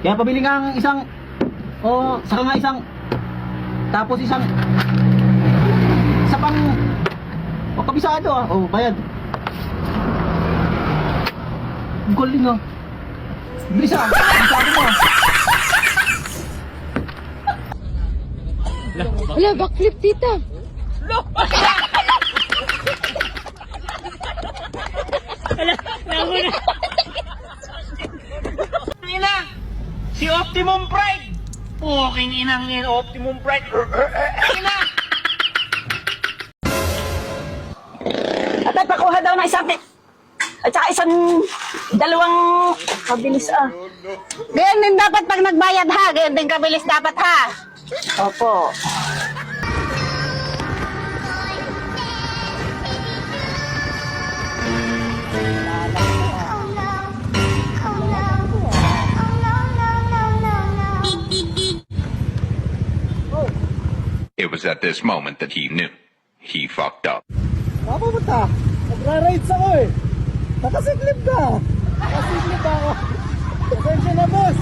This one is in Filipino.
Kaya pabili nga ang isang, o saka nga isang, tapos isa pang, o kabisado ah, o bayad. Galing ah. Bilis ah, kabisado mo ah. Wala, backflip tita. Ina, si Optimum Pride. Puking inang yan, Optimum Pride. Ina. At ay, pakuha daw ng isang at saka dalawang kabilis ah. Ganyan din dapat pag nagbayad ha, ganyan din kabilis dapat ha. Opo. It was at this moment that he knew he fucked up. Mapupunta, nagra-rides ako eh. Nakasiklip ka. Nakasiklip ako. Pasensya na boss.